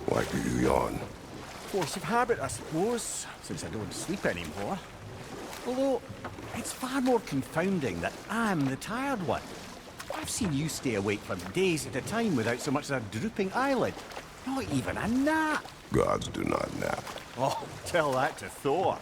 Why do you yawn? Force of habit, I suppose, since I don't sleep anymore. Although, it's far more confounding that I'm the tired one. I've seen you stay awake for days at a time without so much as a drooping eyelid. Not even a nap. Gods do not nap. Oh, tell that to Thor.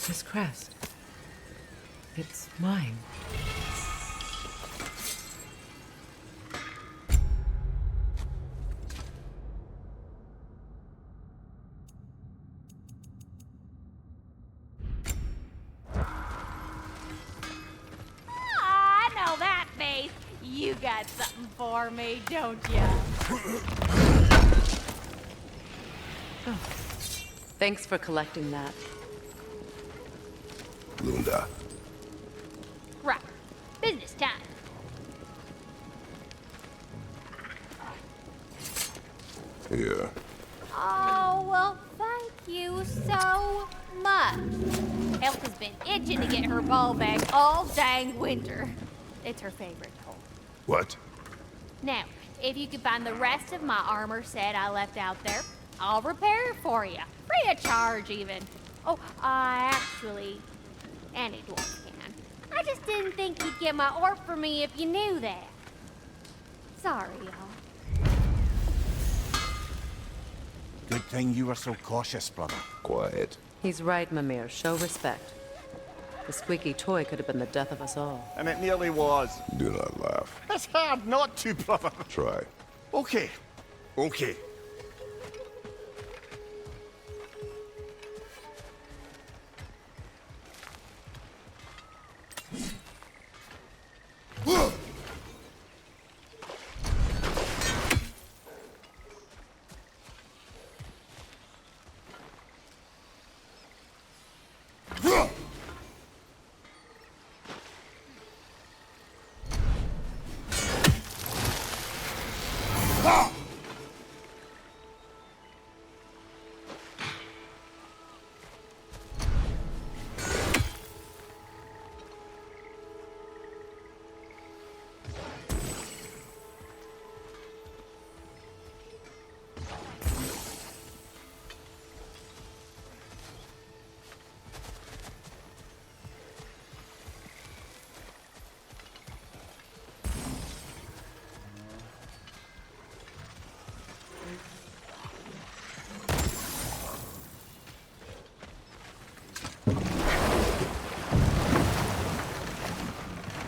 This crest. It's mine. I know that face. You got something for me, don't ya? Oh. Thanks for collecting that. Lunda. Right. Business time. Here. Oh, well, thank you so much. Elf has been itching to get her ball back all dang winter. It's her favorite hole. What? Now, if you could find the rest of my armor set I left out there, I'll repair it for you. Free of charge, even. Oh, actually, any dwarf can. I just didn't think you'd get my orc for me if you knew that. Sorry, y'all. Good thing you were so cautious, brother. Quiet. He's right, Mimir. Show respect. The squeaky toy could have been the death of us all. And it nearly was. Do not laugh. It's hard not to, brother. Try. Okay. Okay.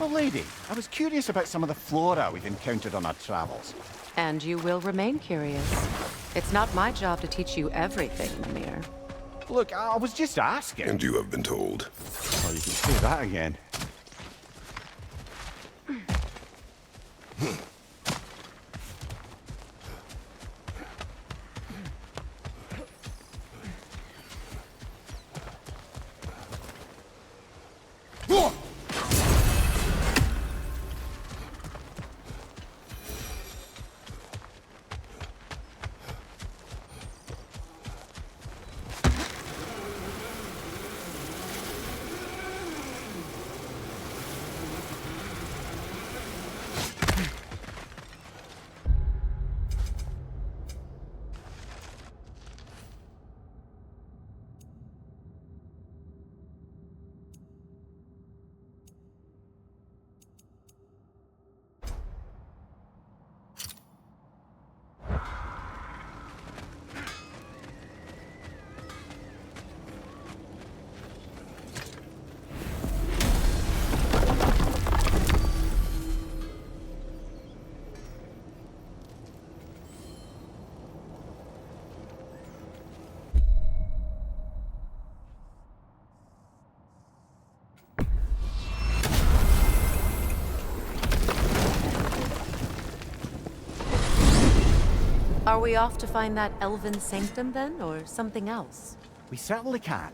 Well, lady, I was curious about some of the flora we've encountered on our travels. And you will remain curious. It's not my job to teach you everything, Mimir. Look, I was just asking. And you have been told. Oh, you can say that again. Are we off to find that elven sanctum then, or something else? We certainly can.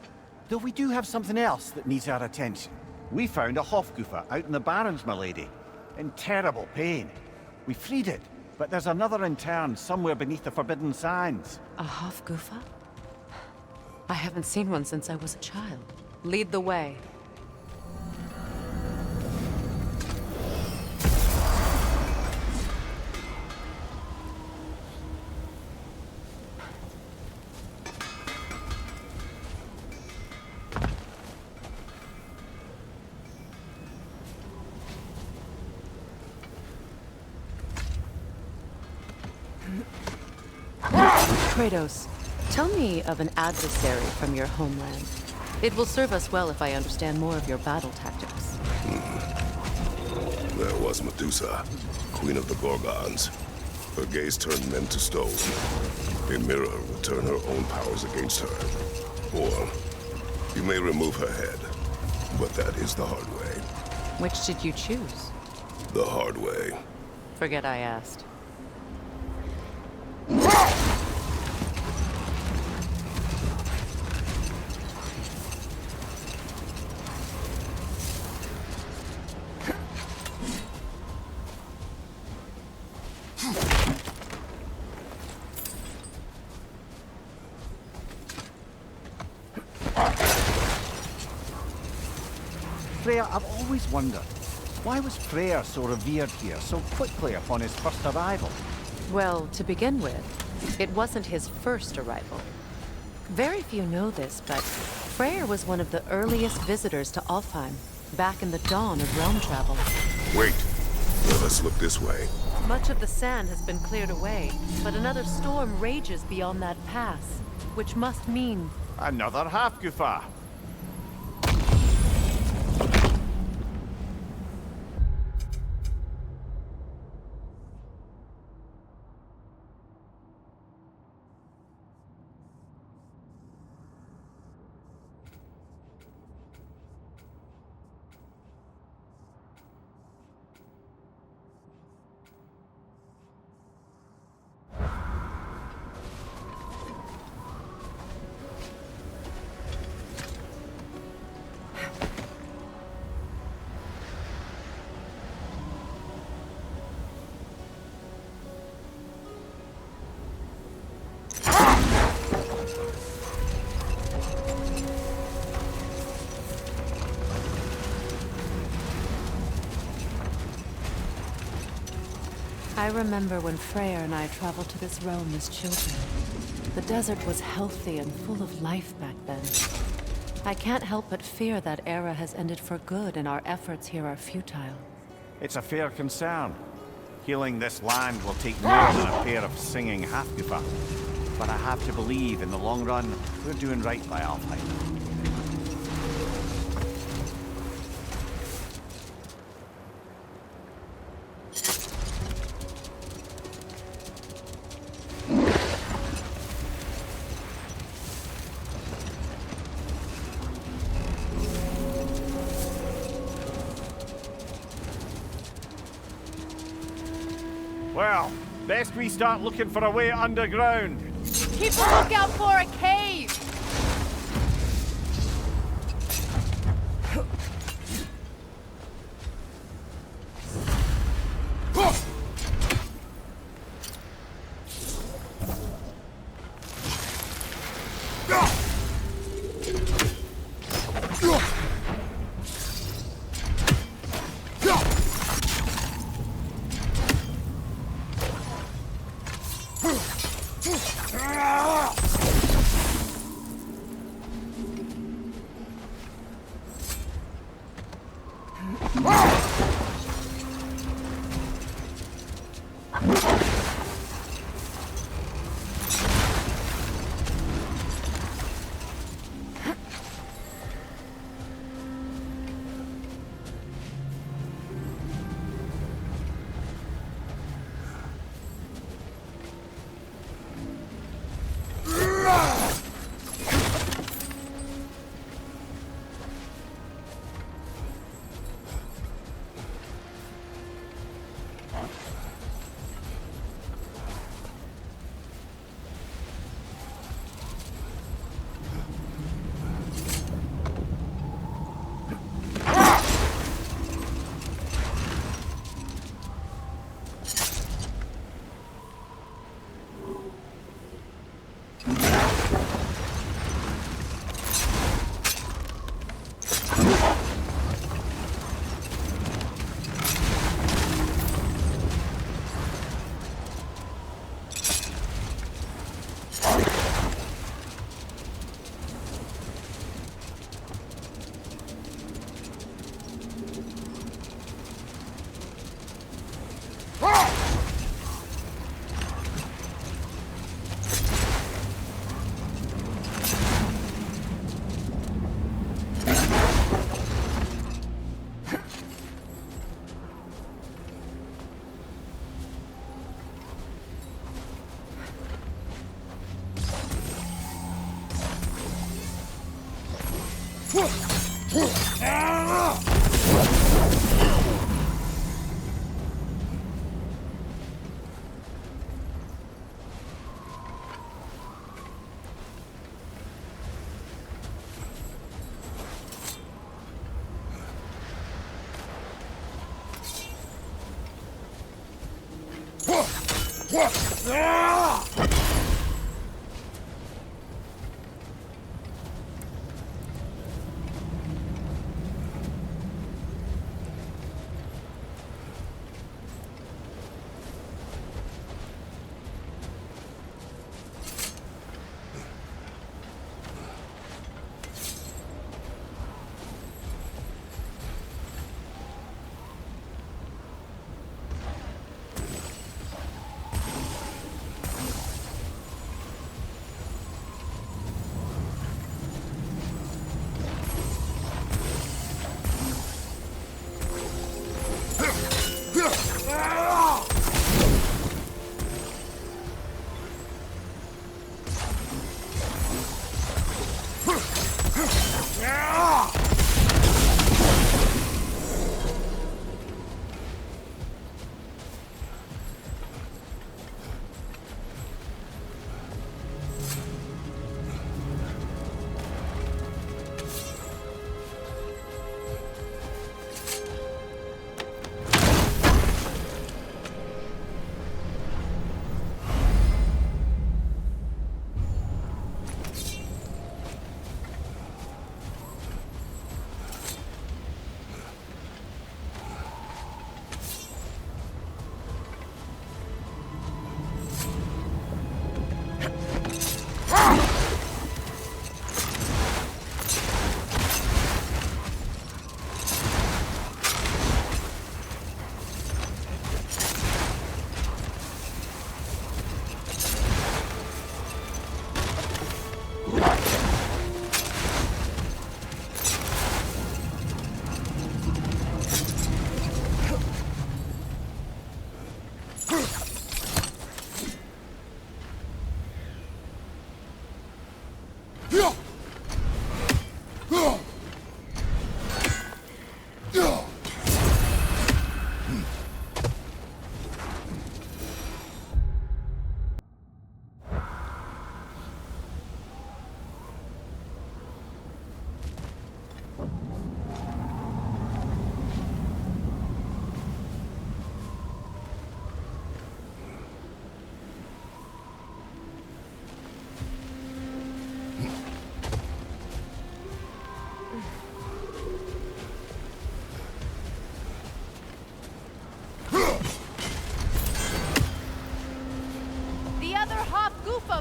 Though we do have something else that needs our attention. We found a Hofgufa out in the Barrens, my lady. In terrible pain. We freed it, but there's another intern somewhere beneath the Forbidden Sands. A Hofgufa? I haven't seen one since I was a child. Lead the way. Kratos, tell me of an adversary from your homeland. It will serve us well if I understand more of your battle tactics. There was Medusa, queen of the Gorgons. Her gaze turned men to stone. A mirror would turn her own powers against her. Or, you may remove her head, but that is the hard way. Which did you choose? The hard way. Forget I asked. Freya, I've always wondered, why was Freyr so revered here so quickly upon his first arrival? Well, to begin with, it wasn't his first arrival. Very few know this, but Freyr was one of the earliest visitors to Alfheim, back in the dawn of realm travel. Wait. Let us look this way. Much of the sand has been cleared away, but another storm rages beyond that pass, which must mean... Another Hofgufa! I remember when Freyr and I traveled to this realm as children. The desert was healthy and full of life back then. I can't help but fear that era has ended for good and our efforts here are futile. It's a fair concern. Healing this land will take more than a pair of singing Hofgufa. But I have to believe, in the long run, we're doing right by Alfheim. Well, best we start looking for a way underground. Keep a lookout for a cave!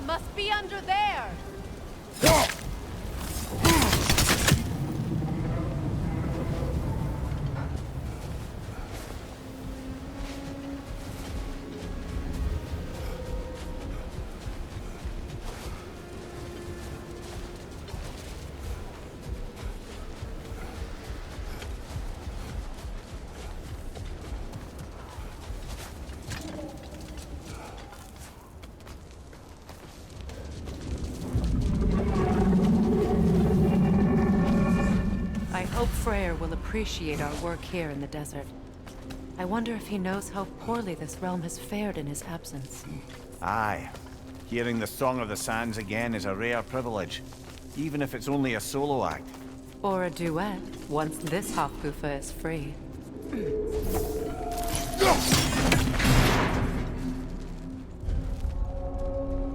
Must be under there! I hope Freyr will appreciate our work here in the desert. I wonder if he knows how poorly this realm has fared in his absence. Aye. Hearing the Song of the Sands again is a rare privilege, even if it's only a solo act. Or a duet, once this Hofgufa is free.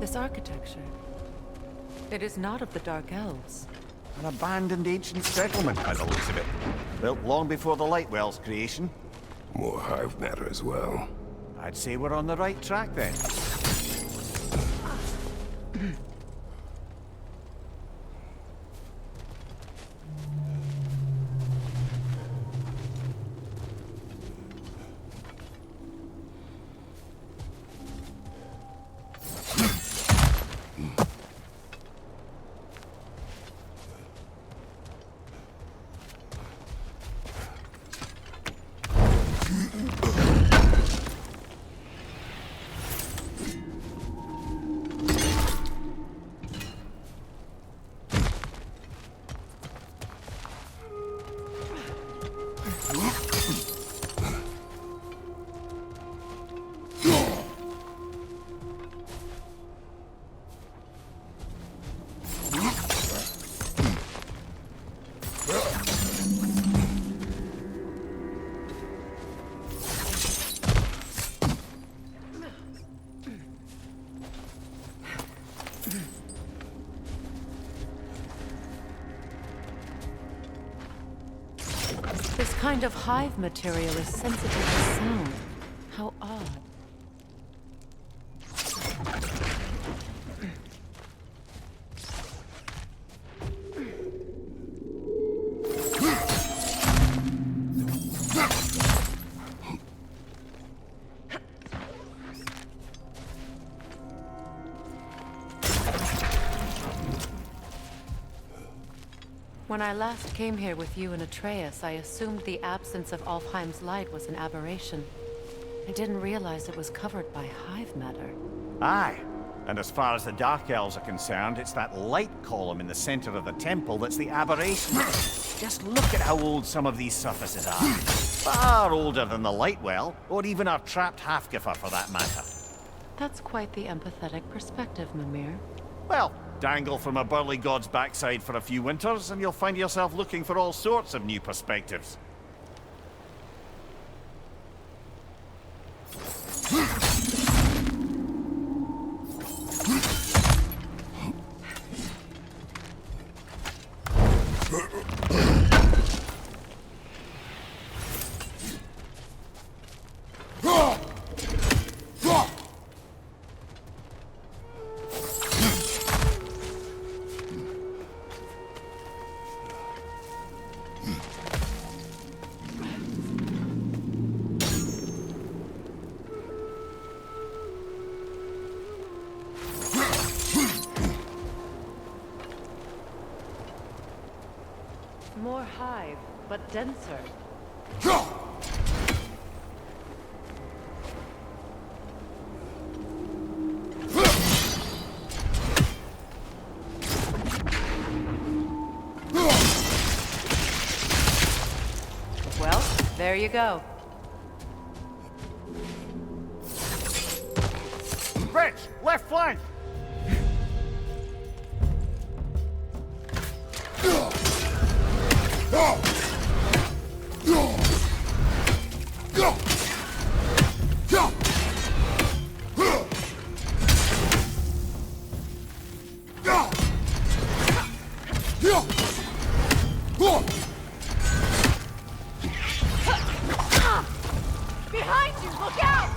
This architecture. It is not of the Dark Elves. An abandoned ancient settlement, by the looks of it. Built long before the Lightwell's creation. More hive matter as well. I'd say we're on the right track then. This kind of hive material is sensitive to sound. How odd. When I last came here with you and Atreus, I assumed the absence of Alfheim's light was an aberration. I didn't realize it was covered by hive matter. Aye. And as far as the Dark Elves are concerned, it's that light column in the center of the temple that's the aberration. Just look at how old some of these surfaces are. Far older than the light well, or even our trapped Halfgiffer for that matter. That's quite the empathetic perspective, Mimir. Well, dangle from a burly god's backside for a few winters, and you'll find yourself looking for all sorts of new perspectives. More hive, but denser. Well, there you go. Rich, left flank! Behind you! Look out!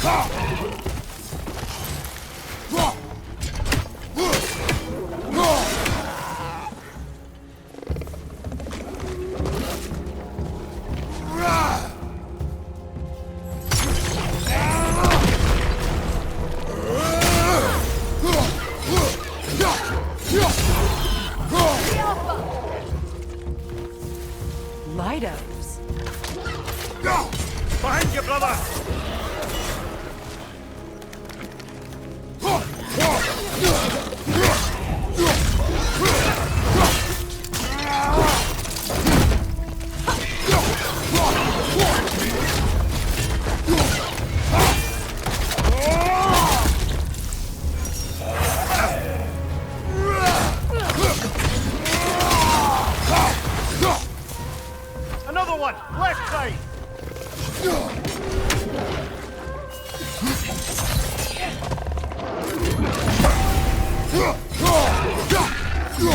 Got him! Light elves. Behind you, brother! Another one! Left side!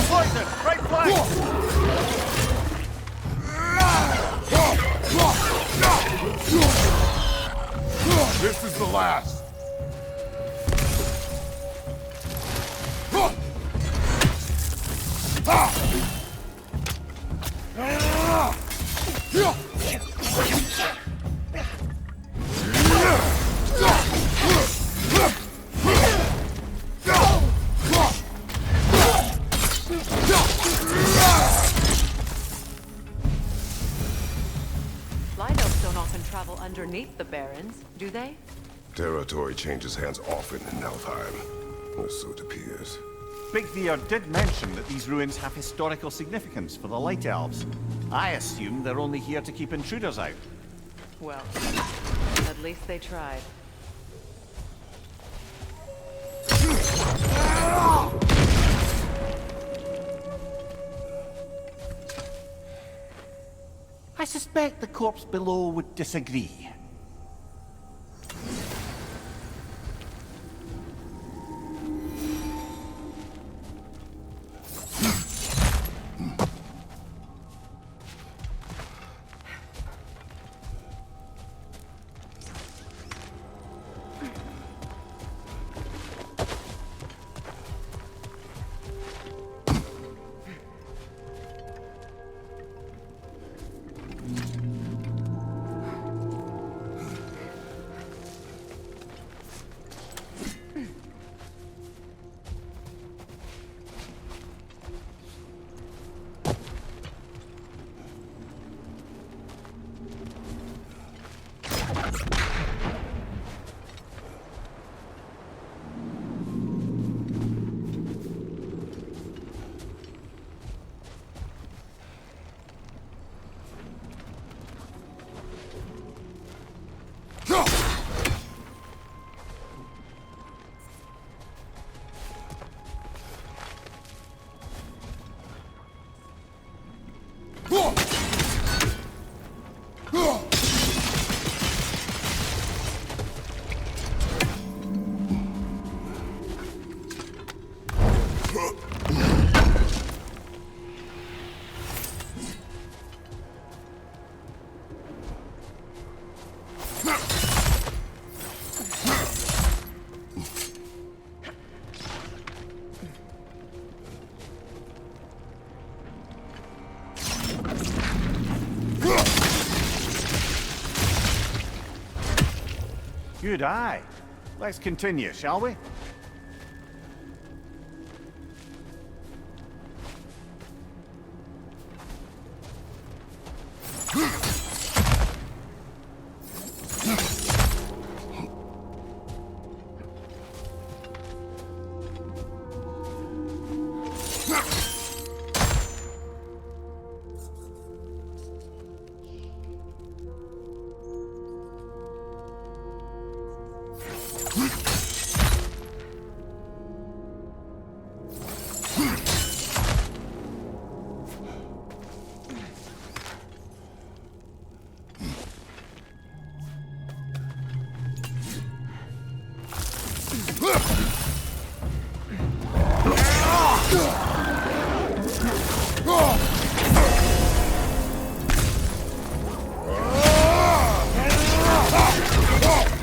Poison! Right flank! This is the last. Lidos don't often travel underneath the Barrens, do they? Territory changes hands often in Alfheim, or so it appears. Big Beard did mention that these ruins have historical significance for the Light Elves. I assume they're only here to keep intruders out. Well, at least they tried. I suspect the corpse below would disagree. Good eye. Let's continue, shall we?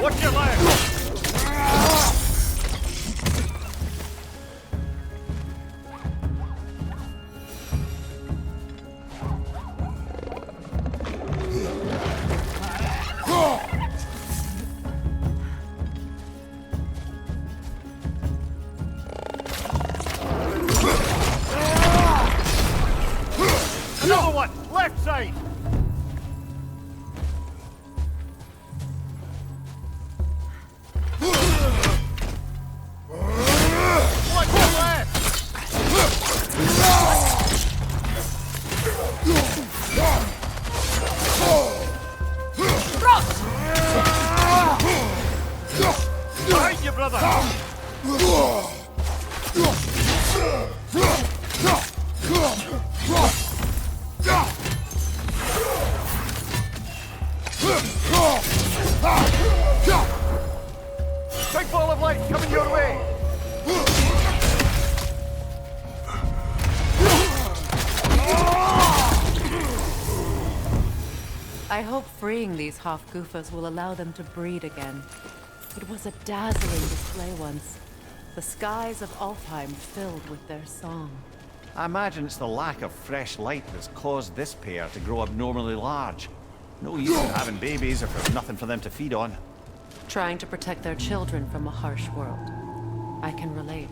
Watch your leg! Another one! Left side! Behind you, brother! Big ball of light coming your way! I hope freeing these Hofgufas will allow them to breed again. It was a dazzling display once. The skies of Alfheim filled with their song. I imagine it's the lack of fresh light that's caused this pair to grow abnormally large. No use in having babies if there's nothing for them to feed on. Trying to protect their children from a harsh world. I can relate.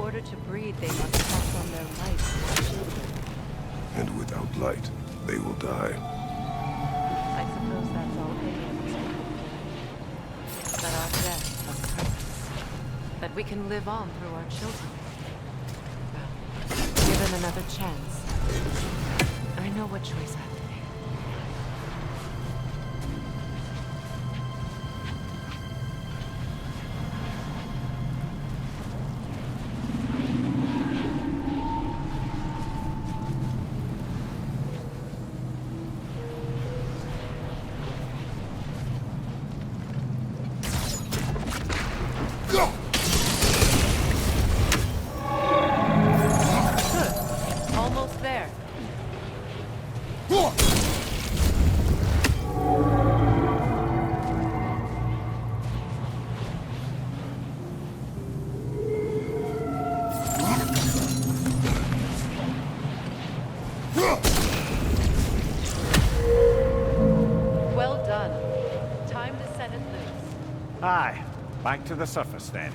order to breed, they must pass on their light to their children. And without light, they will die. I suppose that's all any of us hope for. That our death has purpose. That we can live on through our children. Well, given another chance, I know what choice I have to make. Aye. Back to the surface then.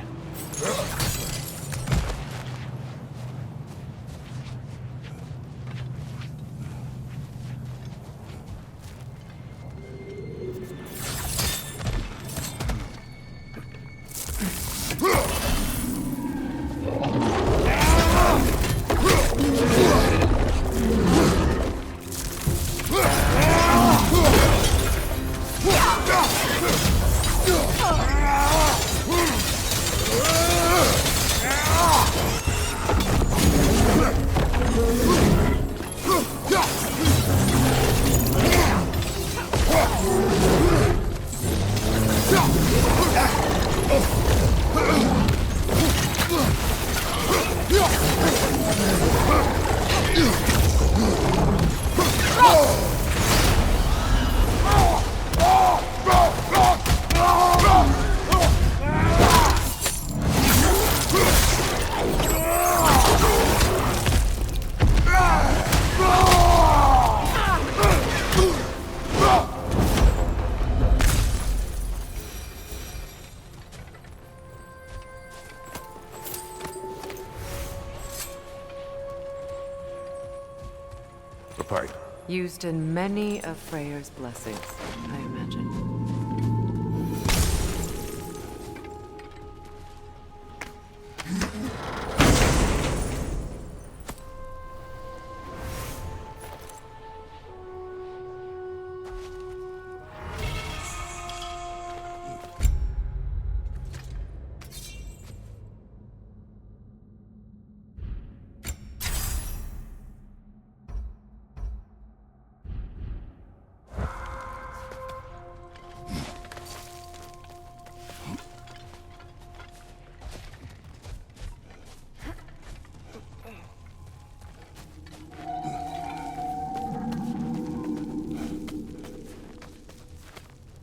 A pipe. Used in many of Freyr's blessings, I imagine.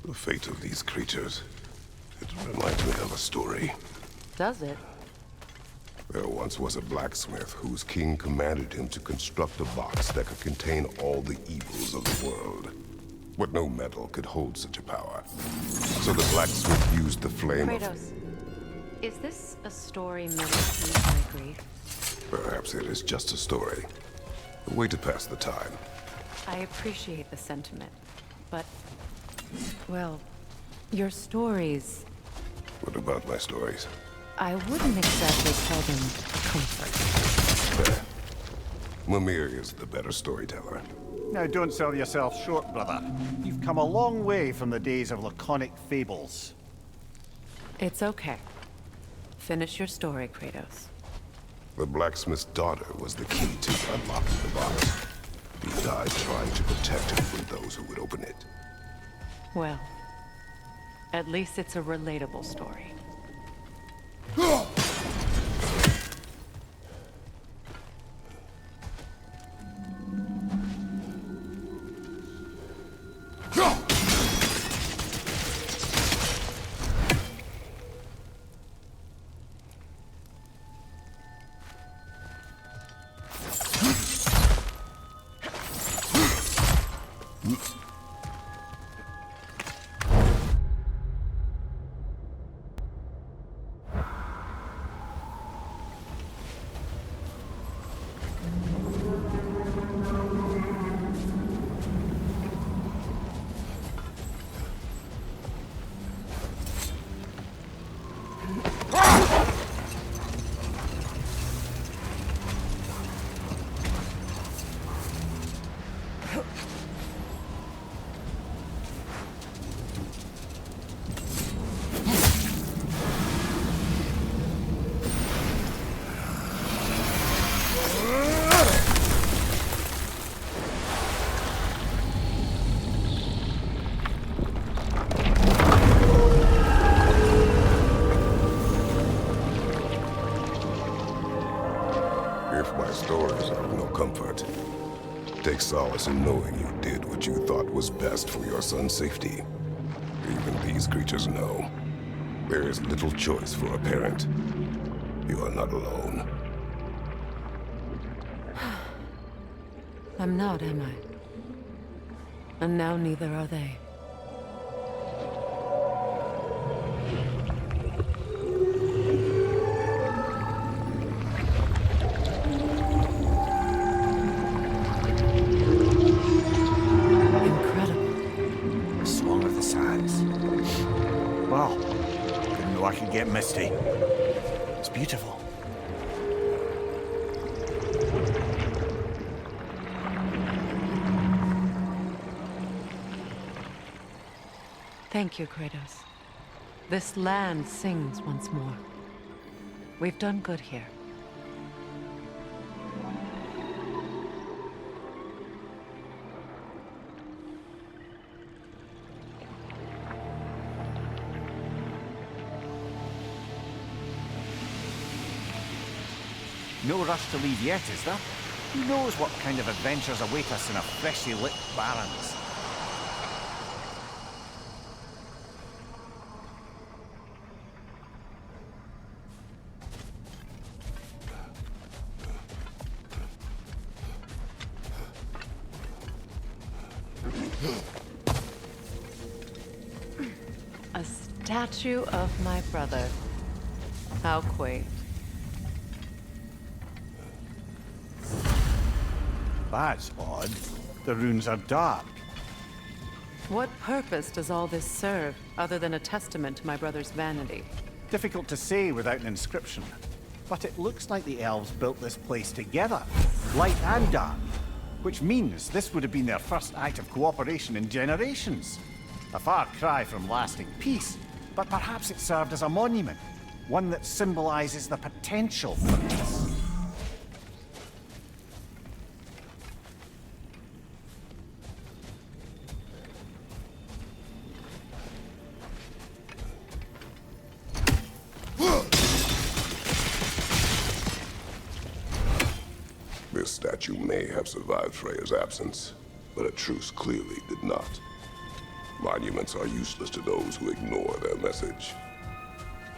The fate of these creatures, it reminds me of a story. Does it? There once was a blacksmith whose king commanded him to construct a box that could contain all the evils of the world. But no metal could hold such a power. So the blacksmith used the flame Kratos, is this a story meant to ease my grief? Perhaps it is just a story. A way to pass the time. I appreciate the sentiment, but... well, your stories... What about my stories? I wouldn't exactly call them comfort. Mimir is the better storyteller. Now, don't sell yourself short, brother. You've come a long way from the days of laconic fables. It's okay. Finish your story, Kratos. The blacksmith's daughter was the key to unlocking the box. He died trying to protect her from those who would open it. Well, at least it's a relatable story. If my stories are of no comfort, take solace in knowing you did what you thought was best for your son's safety. Even these creatures know. There is little choice for a parent. You are not alone. I'm not, am I? And now neither are they. Wow, didn't know I could get misty. It's beautiful. Thank you, Kratos. This land sings once more. We've done good here. No rush to leave yet, is there? Who knows what kind of adventures await us in a freshly lit Barrens? A statue of my brother. How quaint. That's odd. The runes are dark. What purpose does all this serve, other than a testament to my brother's vanity? Difficult to say without an inscription. But it looks like the elves built this place together, light and dark. Which means this would have been their first act of cooperation in generations. A far cry from lasting peace, but perhaps it served as a monument. One that symbolizes the potential for peace. This statue may have survived Freya's absence, but a truce clearly did not. Monuments are useless to those who ignore their message.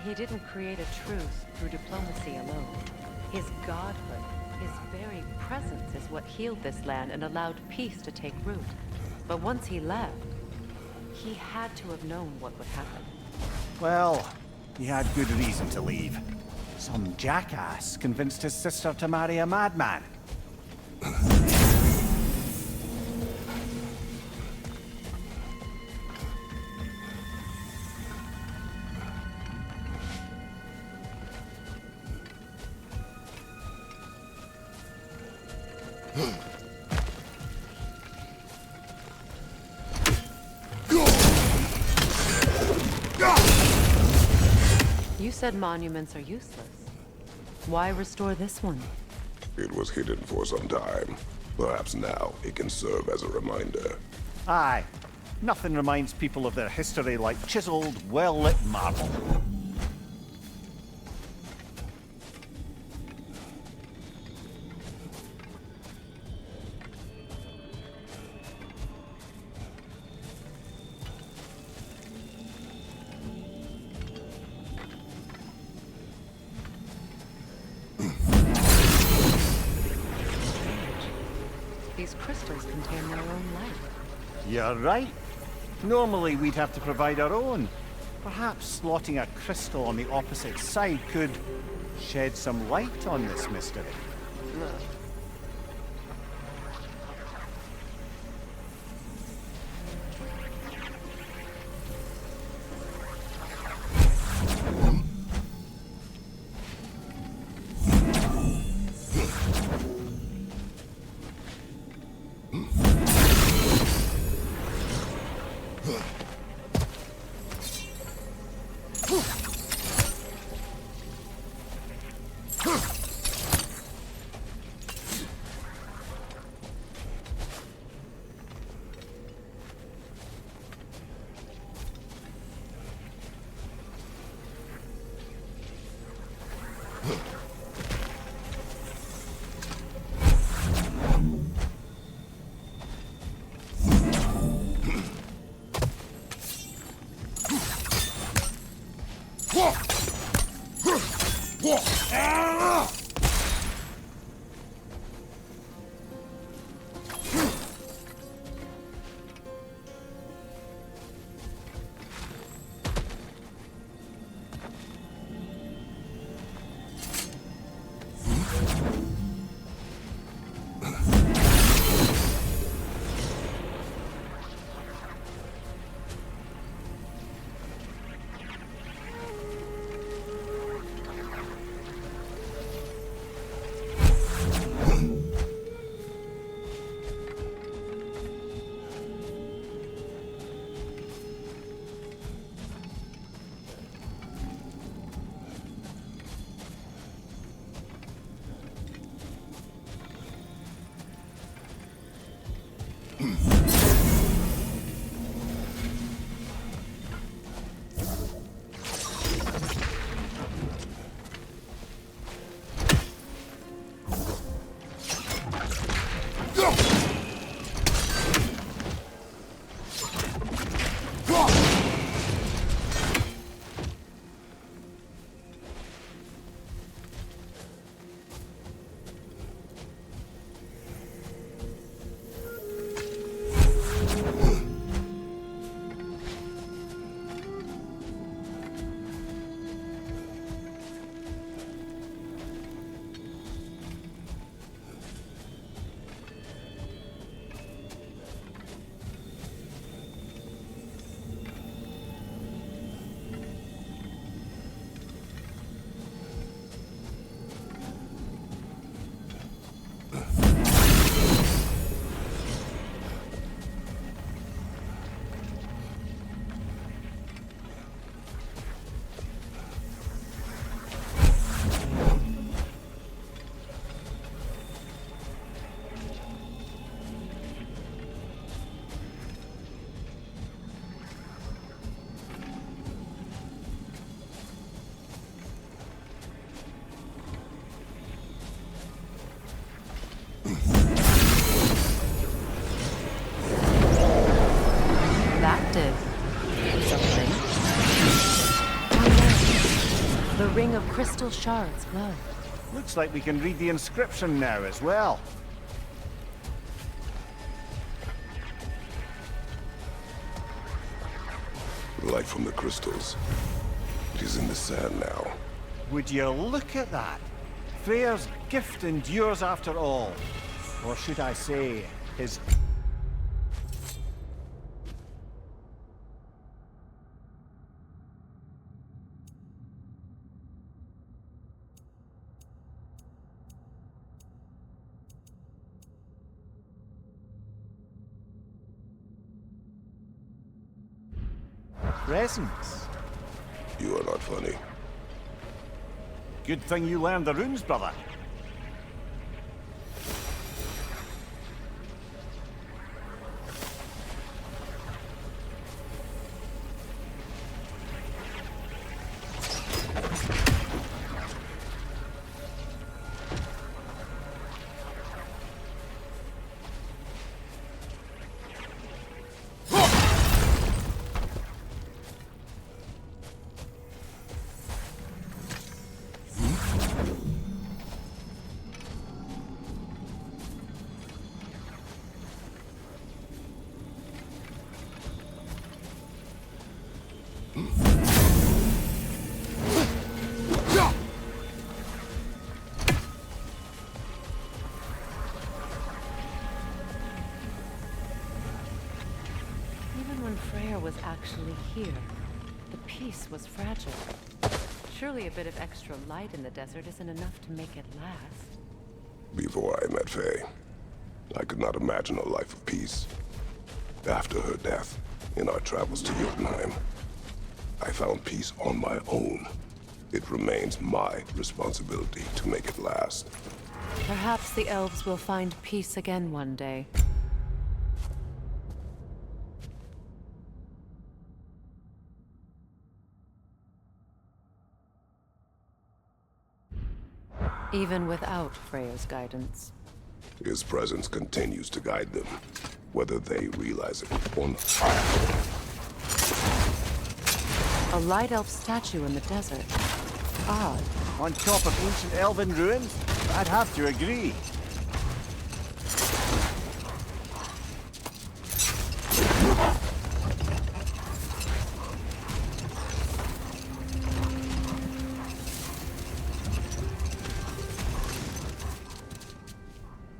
He didn't create a truce through diplomacy alone. His godhood, his very presence is what healed this land and allowed peace to take root. But once he left, he had to have known what would happen. Well, he had good reason to leave. Some jackass convinced his sister to marry a madman. You said monuments are useless. Why restore this one? It was hidden for some time. Perhaps now it can serve as a reminder. Aye. Nothing reminds people of their history like chiseled, well-lit marble. These crystals contain their own light. You're right. Normally we'd have to provide our own. Perhaps slotting a crystal on the opposite side could shed some light on this mystery. string of crystal shards glow. Looks like we can read the inscription now as well. Light from the crystals. It is in the sand now. Would you look at that? Freyr's gift endures after all. Or should I say, his... presence. You are not funny. Good thing you learned the runes, brother. Was actually here. The peace was fragile. Surely a bit of extra light in the desert isn't enough to make it last. Before I met Faye, I could not imagine a life of peace. After her death, in our travels to Jotunheim, I found peace on my own. It remains my responsibility to make it last. Perhaps the elves will find peace again one day. Even without Freya's guidance. His presence continues to guide them, whether they realize it or not. A light elf statue in the desert. Odd. On top of ancient elven ruins? I'd have to agree.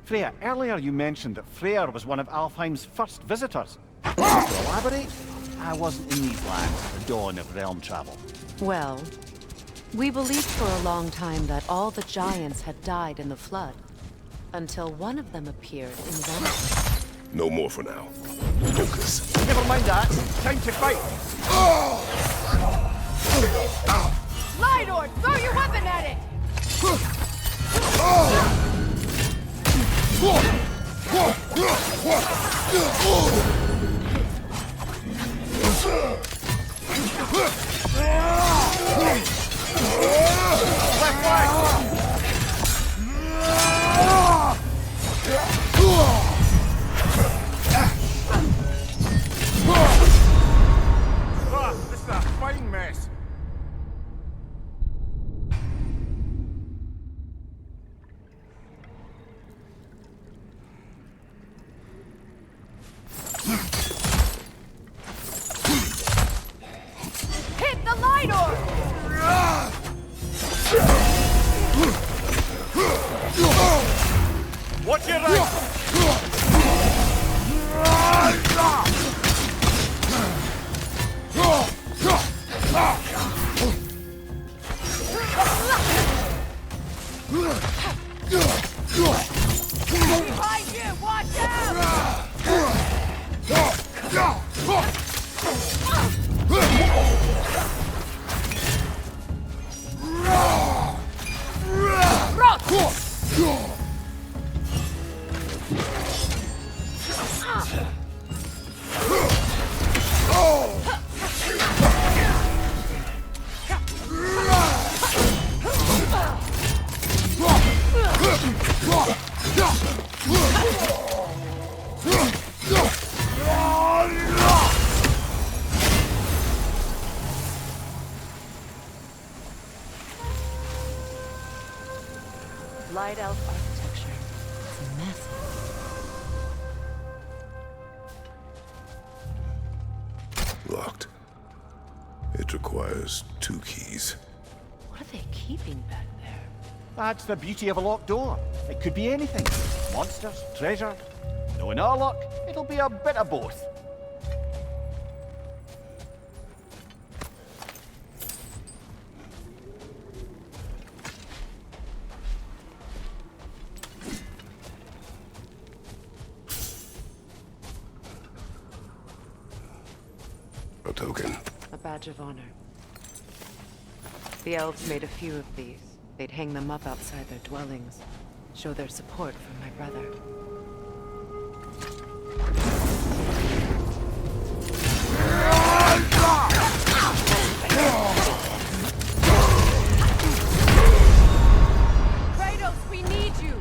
Freya, earlier you mentioned that Freyr was one of Alfheim's first visitors. To elaborate, I wasn't in these lands at the dawn of realm travel. Well, we believed for a long time that all the giants had died in the flood, until one of them appeared in Venice. No more for now. Focus. Never mind that. Time to fight. Lidor, throw your weapon at it! This is a fine mess. Hit the Lidor! Watch your right! Behind you! Watch Light elf architecture. It's massive. Locked. It requires 2 keys. What are they keeping back there? That's the beauty of a locked door. It could be anything. Monsters, treasure. Knowing our luck, it'll be a bit of both. A token. A badge of honor. The elves made a few of these. They'd hang them up outside their dwellings. Show their support for my brother. Kratos, we need you!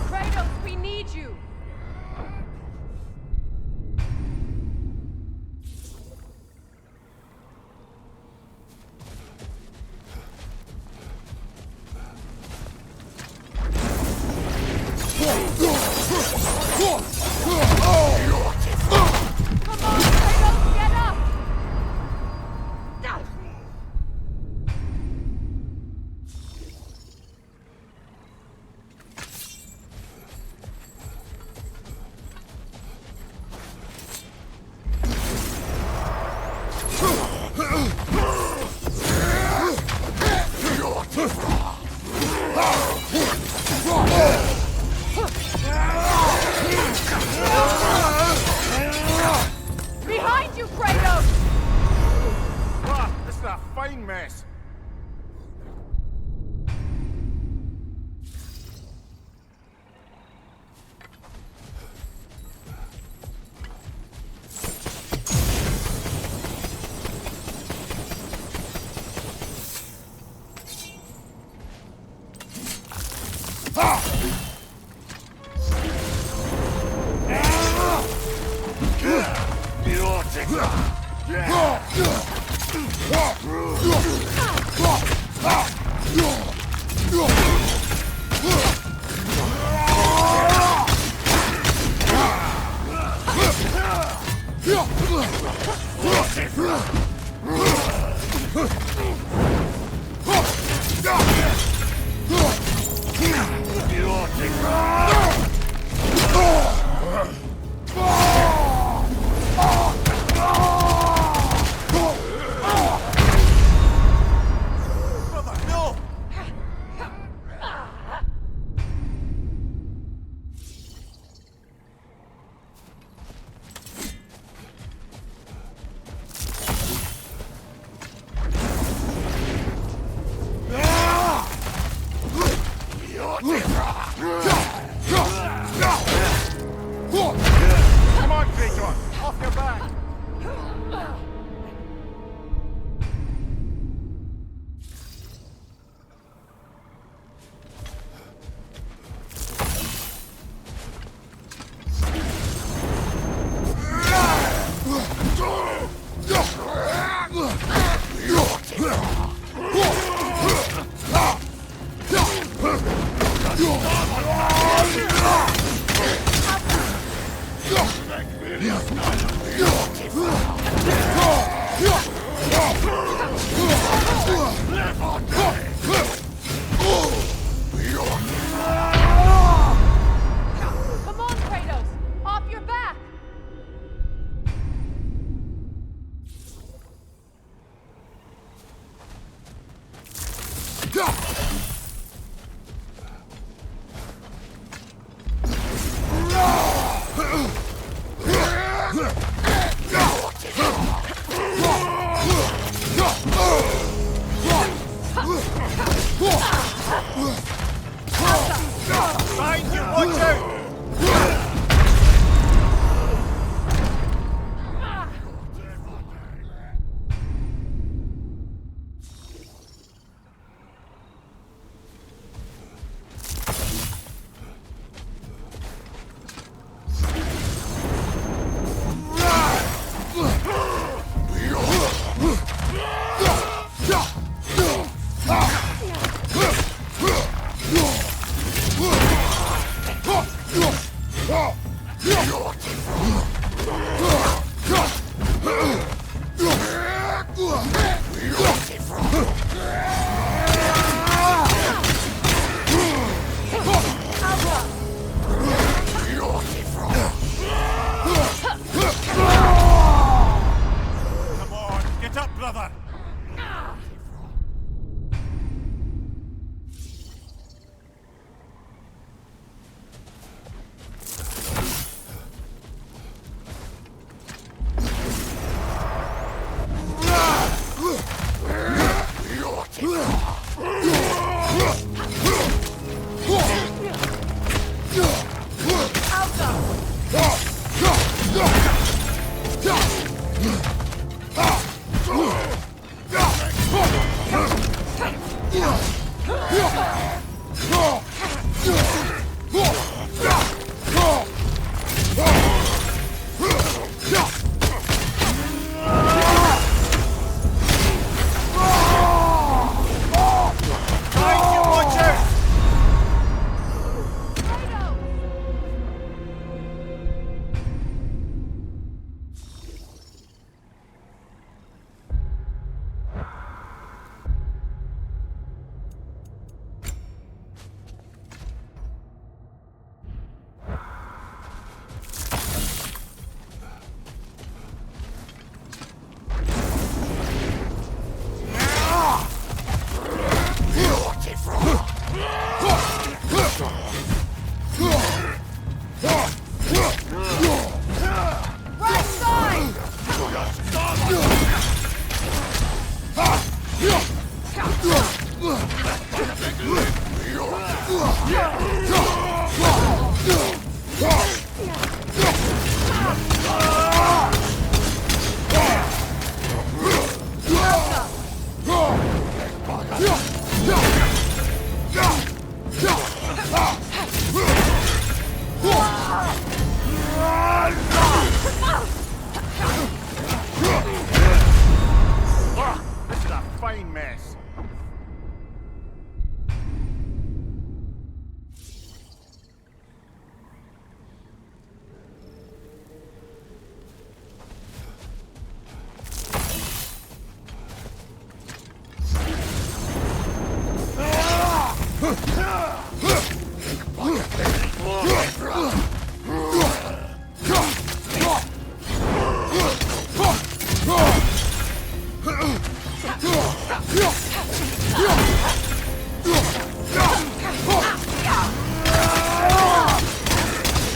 Kratos, we need you! Behind you, Kratos! Wow, this is a fine mess. Come on, get up, brother! This is a fine mess.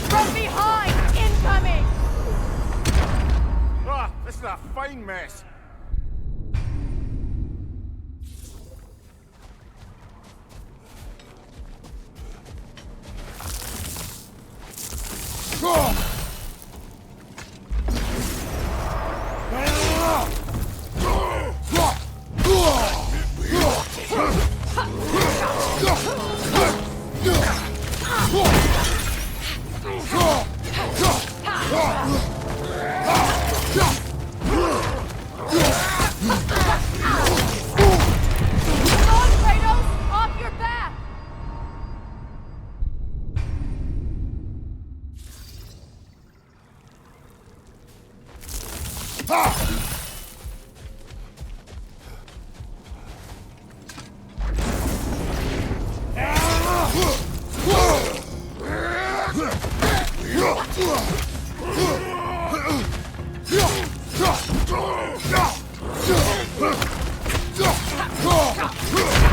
From behind! Incoming! This is a fine mess. Come on, Kratos! Off your back!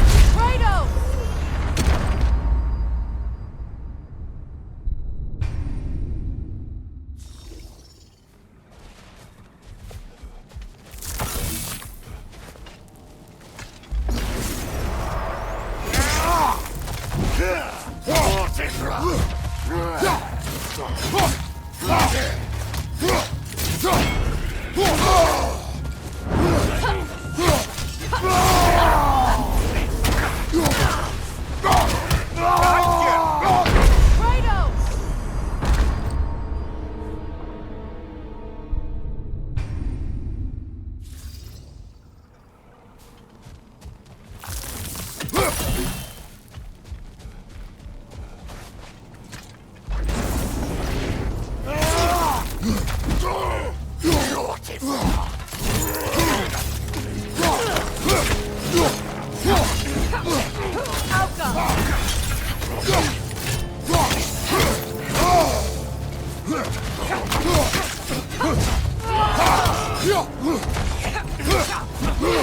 Kratos! Kratos! Beautiful. Come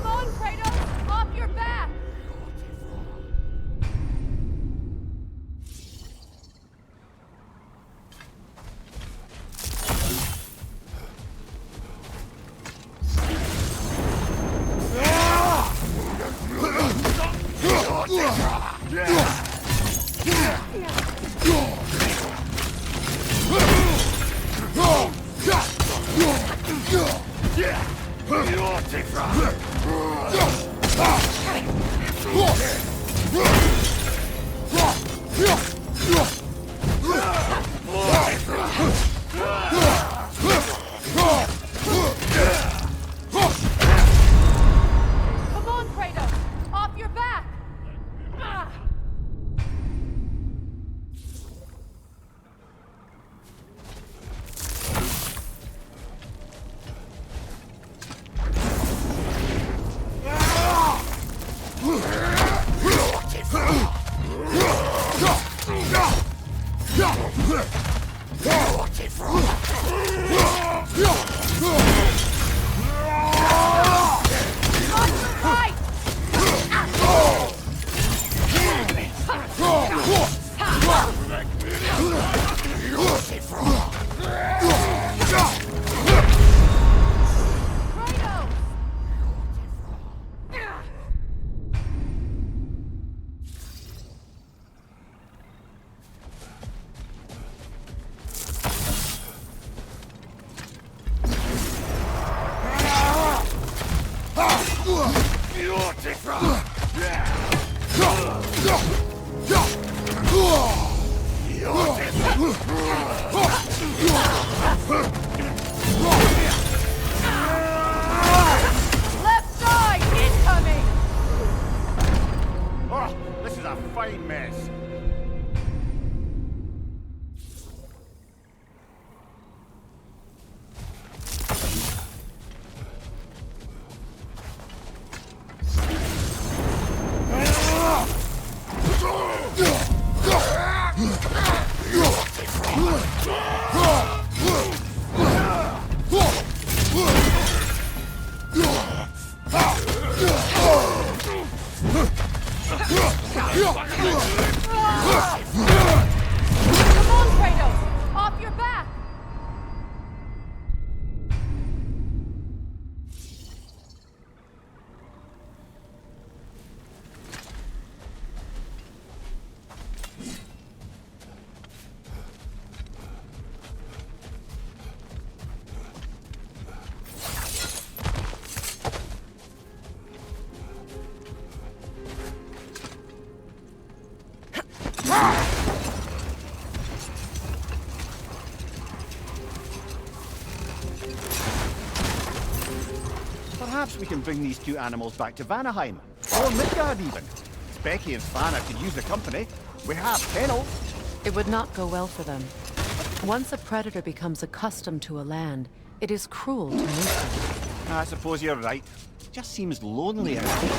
on, Kratos! Off your back! Come on, Kratos! Off your back! Right! Kratos! Left side! Incoming! Oh, this is a fine mess. Come on, Kratos! Off your back! Perhaps we can bring these two animals back to Vanaheim, or Midgard even. Becky and Svanna could use the company. We have kennels. It would not go well for them. Once a predator becomes accustomed to a land, it is cruel to move them. I suppose you're right. Just seems lonely out here.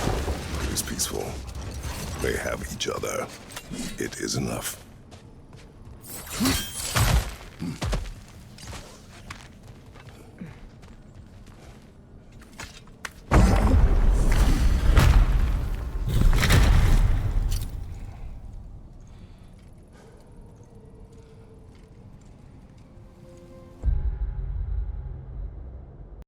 It is peaceful. They have each other. It is enough.